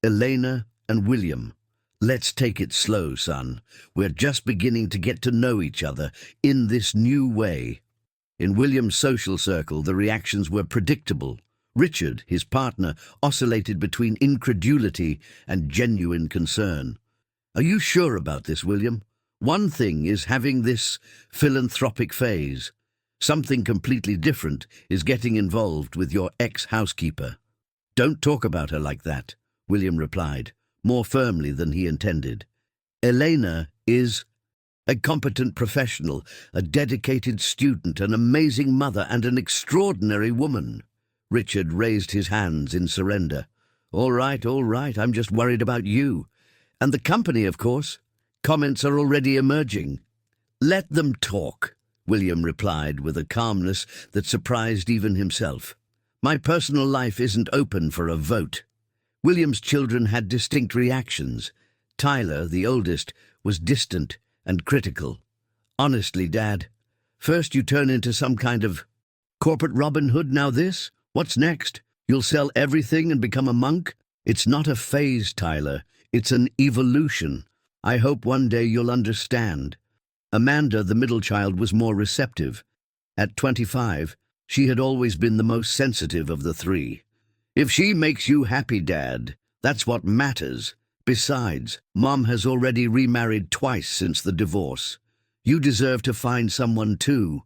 Elena and William. "Let's take it slow, son. We're just beginning to get to know each other in this new way." In William's social circle, the reactions were predictable. Richard, his partner, oscillated between incredulity and genuine concern. "Are you sure about this, William? One thing is having this philanthropic phase. Something completely different is getting involved with your ex-housekeeper." "Don't talk about her like that," William replied, more firmly than he intended. "Elena is a competent professional, a dedicated student, an amazing mother, and an extraordinary woman." Richard raised his hands in surrender. All right, I'm just worried about you. And the company, of course. Comments are already emerging." "Let them talk," William replied with a calmness that surprised even himself. "My personal life isn't open for a vote." William's children had distinct reactions. Tyler, the oldest, was distant and critical. "Honestly, Dad, first you turn into some kind of corporate Robin Hood, now this? What's next? You'll sell everything and become a monk?" "It's not a phase, Tyler. It's an evolution. I hope one day you'll understand." Amanda, the middle child, was more receptive. At 25, she had always been the most sensitive of the three. "If she makes you happy, Dad, that's what matters. Besides, Mom has already remarried twice since the divorce. You deserve to find someone too."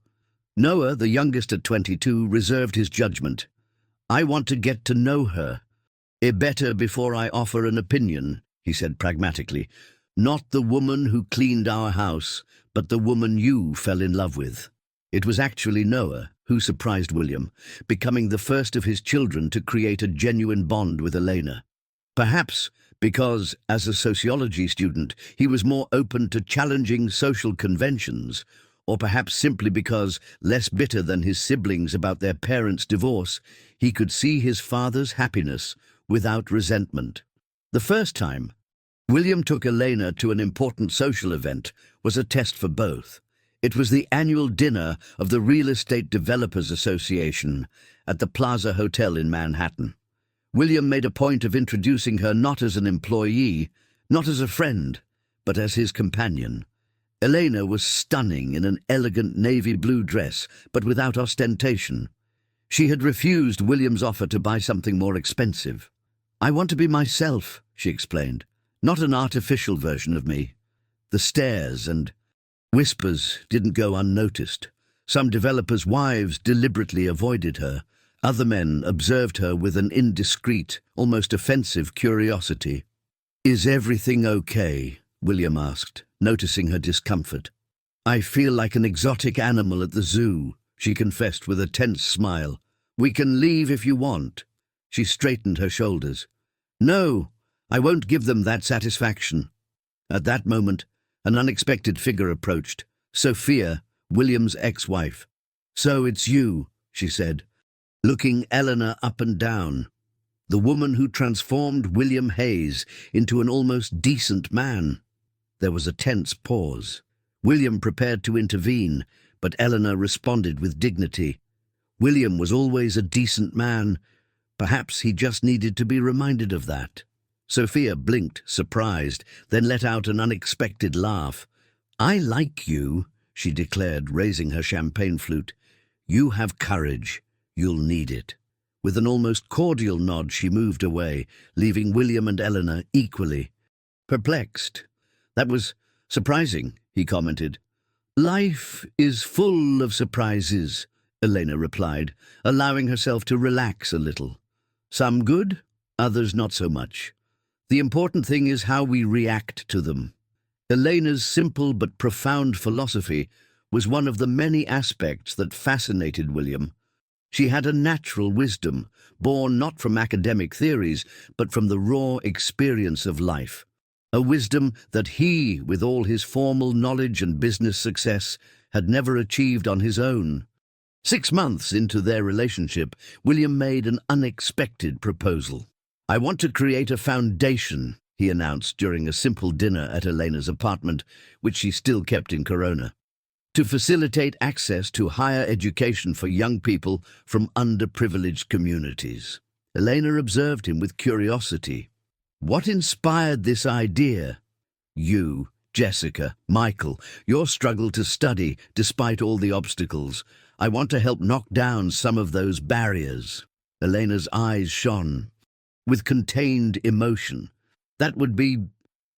Noah, the youngest at 22, reserved his judgment. "I want to get to know her. Better before I offer an opinion," he said pragmatically. "Not the woman who cleaned our house, but the woman you fell in love with." It was actually Noah who surprised William, becoming the first of his children to create a genuine bond with Elena. Perhaps because, as a sociology student, he was more open to challenging social conventions, or perhaps simply because, less bitter than his siblings about their parents' divorce, he could see his father's happiness without resentment. The first time William took Elena to an important social event was a test for both. It was the annual dinner of the Real Estate Developers Association at the Plaza Hotel in Manhattan. William made a point of introducing her not as an employee, not as a friend, but as his companion. Elena was stunning in an elegant navy blue dress, but without ostentation. She had refused William's offer to buy something more expensive. "I want to be myself," she explained, "not an artificial version of me." The stares and whispers didn't go unnoticed. Some developers' wives deliberately avoided her. Other men observed her with an indiscreet, almost offensive curiosity. "Is everything okay?" William asked, noticing her discomfort. "I feel like an exotic animal at the zoo," she confessed with a tense smile. "We can leave if you want." She straightened her shoulders. "No, I won't give them that satisfaction." At that moment, an unexpected figure approached. Sophia, William's ex-wife. "So it's you," she said, looking Eleanor up and down. "The woman who transformed William Hayes into an almost decent man." There was a tense pause. William prepared to intervene, but Eleanor responded with dignity. William was always a decent man. Perhaps he just needed to be reminded of that. Sophia blinked, surprised, then let out an unexpected laugh. "I like you," she declared, raising her champagne flute. "You have courage. You'll need it." With an almost cordial nod, she moved away, leaving William and Eleanor equally perplexed. "That was surprising," he commented. "Life is full of surprises," Elena replied, allowing herself to relax a little. Some good, others not so much. The important thing is how we react to them. Elena's simple but profound philosophy was one of the many aspects that fascinated William. She had a natural wisdom, born not from academic theories, but from the raw experience of life. A wisdom that he, with all his formal knowledge and business success, had never achieved on his own. 6 months into their relationship, William made an unexpected proposal. "I want to create a foundation," he announced during a simple dinner at Elena's apartment, which she still kept in Corona, "to facilitate access to higher education for young people from underprivileged communities." Elena observed him with curiosity. "What inspired this idea?" "You, Jessica, Michael, your struggle to study despite all the obstacles. I want to help knock down some of those barriers." Elena's eyes shone with contained emotion. "That would be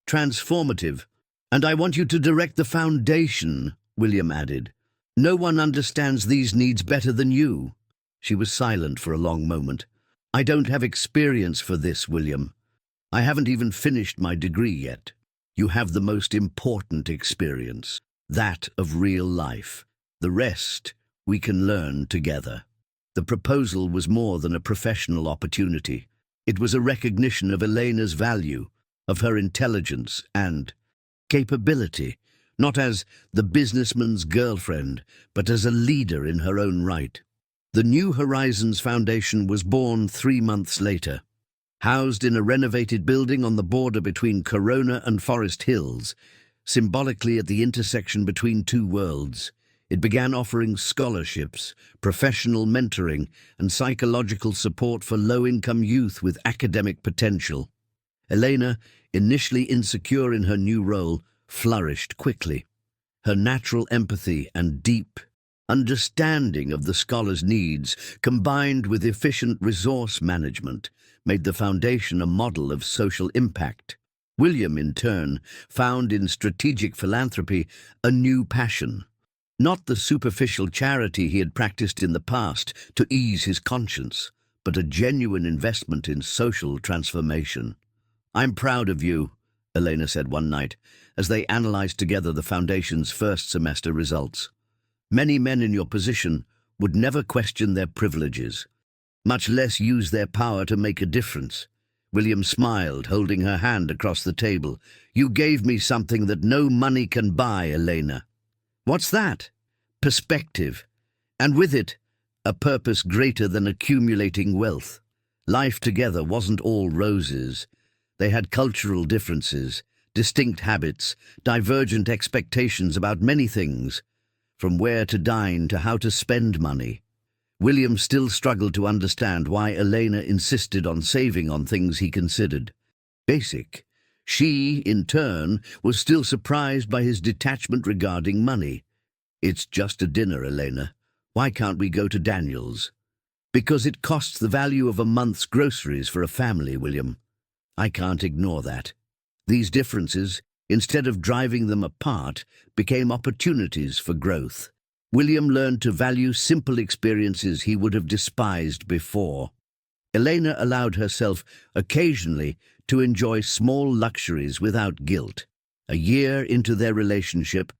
transformative. And I want you to direct the foundation," William added. "No one understands these needs better than you." She was silent for a long moment. "I don't have experience for this, William. I haven't even finished my degree yet. You have the most important experience, that of real life. The rest we can learn together." The proposal was more than a professional opportunity. It was a recognition of Elena's value, of her intelligence and capability, not as the businessman's girlfriend, but as a leader in her own right. The New Horizons Foundation was born 3 months later. Housed in a renovated building on the border between Corona and Forest Hills, symbolically at the intersection between two worlds, it began offering scholarships, professional mentoring, and psychological support for low-income youth with academic potential. Elena, initially insecure in her new role, flourished quickly. Her natural empathy and deep understanding of the scholar's needs, combined with efficient resource management, made the foundation a model of social impact. William, in turn, found in strategic philanthropy a new passion. Not the superficial charity he had practiced in the past to ease his conscience, but a genuine investment in social transformation. "I'm proud of you," Elena said one night, as they analyzed together the Foundation's first semester results. "Many men in your position would never question their privileges, much less use their power to make a difference." William smiled, holding her hand across the table. "You gave me something that no money can buy, Elena." "What's that?" "Perspective. And with it, a purpose greater than accumulating wealth." Life together wasn't all roses. They had cultural differences, distinct habits, divergent expectations about many things, from where to dine to how to spend money. William still struggled to understand why Elena insisted on saving on things he considered basic. She, in turn, was still surprised by his detachment regarding money. "It's just a dinner, Elena. Why can't we go to Daniel's?" "Because it costs the value of a month's groceries for a family, William." "I can't ignore that." These differences, instead of driving them apart, became opportunities for growth. William learned to value simple experiences he would have despised before. Elena allowed herself occasionally to enjoy small luxuries without guilt. A year into their relationship,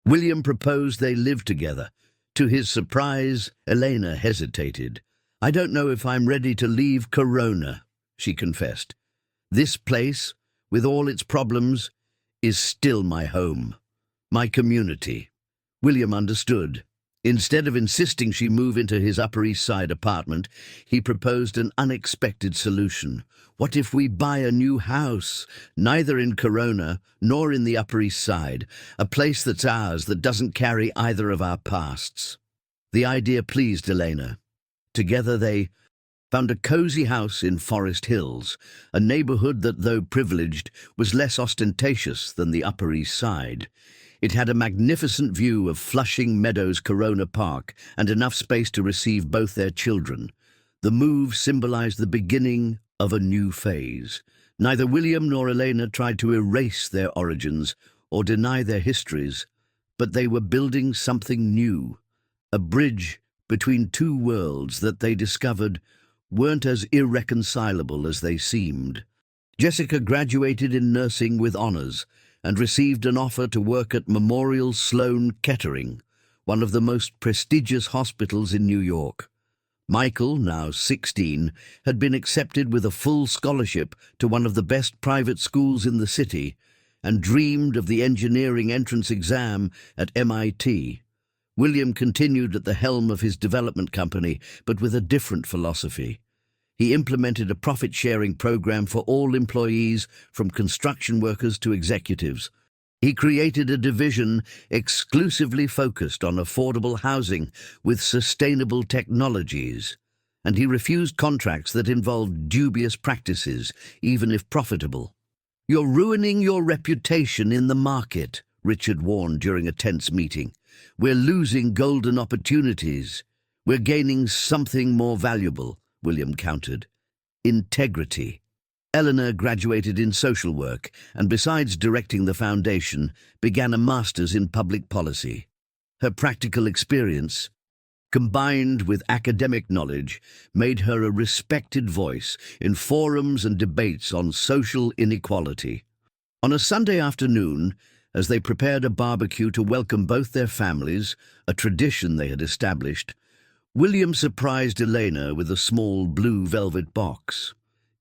William proposed they live together. To his surprise, Elena hesitated. "I don't know if I'm ready to leave Corona," she confessed. "This place, with all its problems, is still my home, my community." William understood. Instead of insisting she move into his Upper East Side apartment, he proposed an unexpected solution. "What if we buy a new house, neither in Corona nor in the Upper East Side, a place that's ours that doesn't carry either of our pasts?" The idea pleased Elena. Together they found a cozy house in Forest Hills, a neighborhood that, though privileged, was less ostentatious than the Upper East Side. It had a magnificent view of Flushing Meadows Corona Park and enough space to receive both their children. The move symbolized the beginning of a new phase. Neither William nor Elena tried to erase their origins or deny their histories, but they were building something new, a bridge between two worlds that they discovered weren't as irreconcilable as they seemed. Jessica graduated in nursing with honors and received an offer to work at Memorial Sloan Kettering, one of the most prestigious hospitals in New York. Michael, now 16, had been accepted with a full scholarship to one of the best private schools in the city and dreamed of the engineering entrance exam at MIT. William continued at the helm of his development company, but with a different philosophy. He implemented a profit-sharing program for all employees, from construction workers to executives. He created a division exclusively focused on affordable housing with sustainable technologies, and he refused contracts that involved dubious practices, even if profitable. "You're ruining your reputation in the market," Richard warned during a tense meeting. "We're losing golden opportunities. We're gaining something more valuable," William countered: integrity. Eleanor graduated in social work and, besides directing the foundation, began a master's in public policy. Her practical experience, combined with academic knowledge, made her a respected voice in forums and debates on social inequality. On a Sunday afternoon, as they prepared a barbecue to welcome both their families, a tradition they had established, William surprised Elena with a small blue velvet box.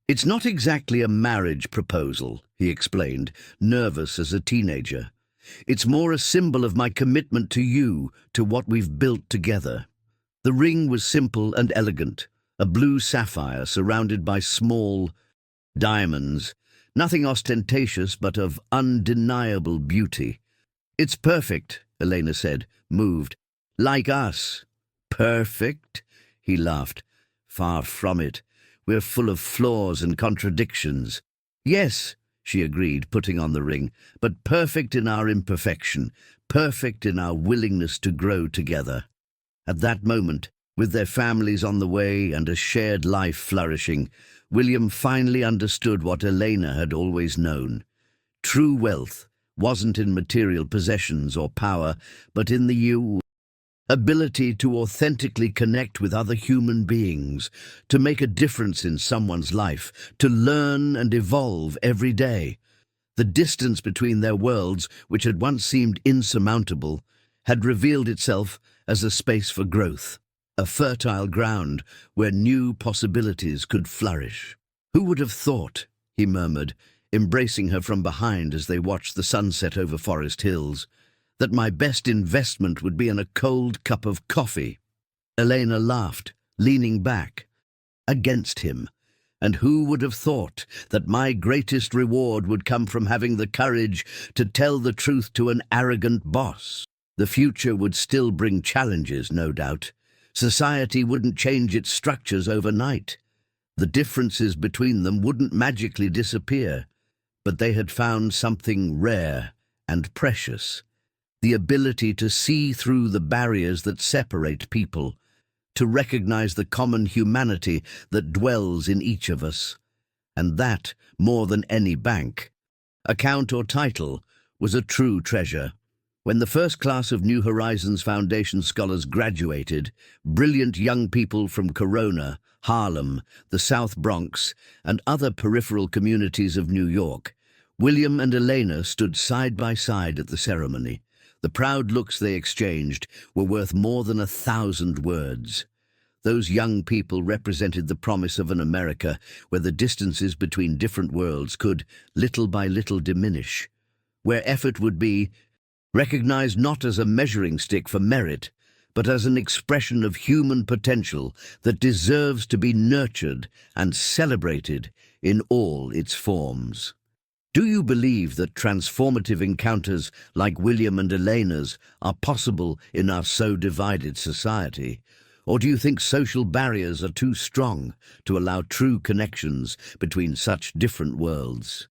"It's not exactly a marriage proposal," he explained, nervous as a teenager. "It's more a symbol of my commitment to you, to what we've built together." The ring was simple and elegant, a blue sapphire surrounded by small diamonds, nothing ostentatious but of undeniable beauty. "It's perfect," Elena said, moved. "Like us." "Perfect?" he laughed. "Far from it. We're full of flaws and contradictions." "Yes," she agreed, putting on the ring, "but perfect in our imperfection, perfect in our willingness to grow together." At that moment, with their families on the way and a shared life flourishing, William finally understood what Elena had always known. True wealth wasn't in material possessions or power, but in the ability to authentically connect with other human beings, to make a difference in someone's life, to learn and evolve every day. The distance between their worlds, which had once seemed insurmountable, had revealed itself as a space for growth, a fertile ground where new possibilities could flourish. "Who would have thought," he murmured, embracing her from behind as they watched the sunset over Forest Hills, "that my best investment would be in a cold cup of coffee?" Elena laughed, leaning back. "Against him. And who would have thought that my greatest reward would come from having the courage to tell the truth to an arrogant boss? The future would still bring challenges, no doubt. Society wouldn't change its structures overnight. The differences between them wouldn't magically disappear. But they had found something rare and precious: the ability to see through the barriers that separate people, to recognize the common humanity that dwells in each of us. And that, more than any bank, account or title, was a true treasure. When the first class of New Horizons Foundation scholars graduated, brilliant young people from Corona, Harlem, the South Bronx, and other peripheral communities of New York, William and Elena stood side by side at the ceremony. The proud looks they exchanged were worth more than 1,000 words. Those young people represented the promise of an America where the distances between different worlds could, little by little, diminish, where effort would be recognized not as a measuring stick for merit, but as an expression of human potential that deserves to be nurtured and celebrated in all its forms. Do you believe that transformative encounters like William and Elena's are possible in our so divided society? Or do you think social barriers are too strong to allow true connections between such different worlds?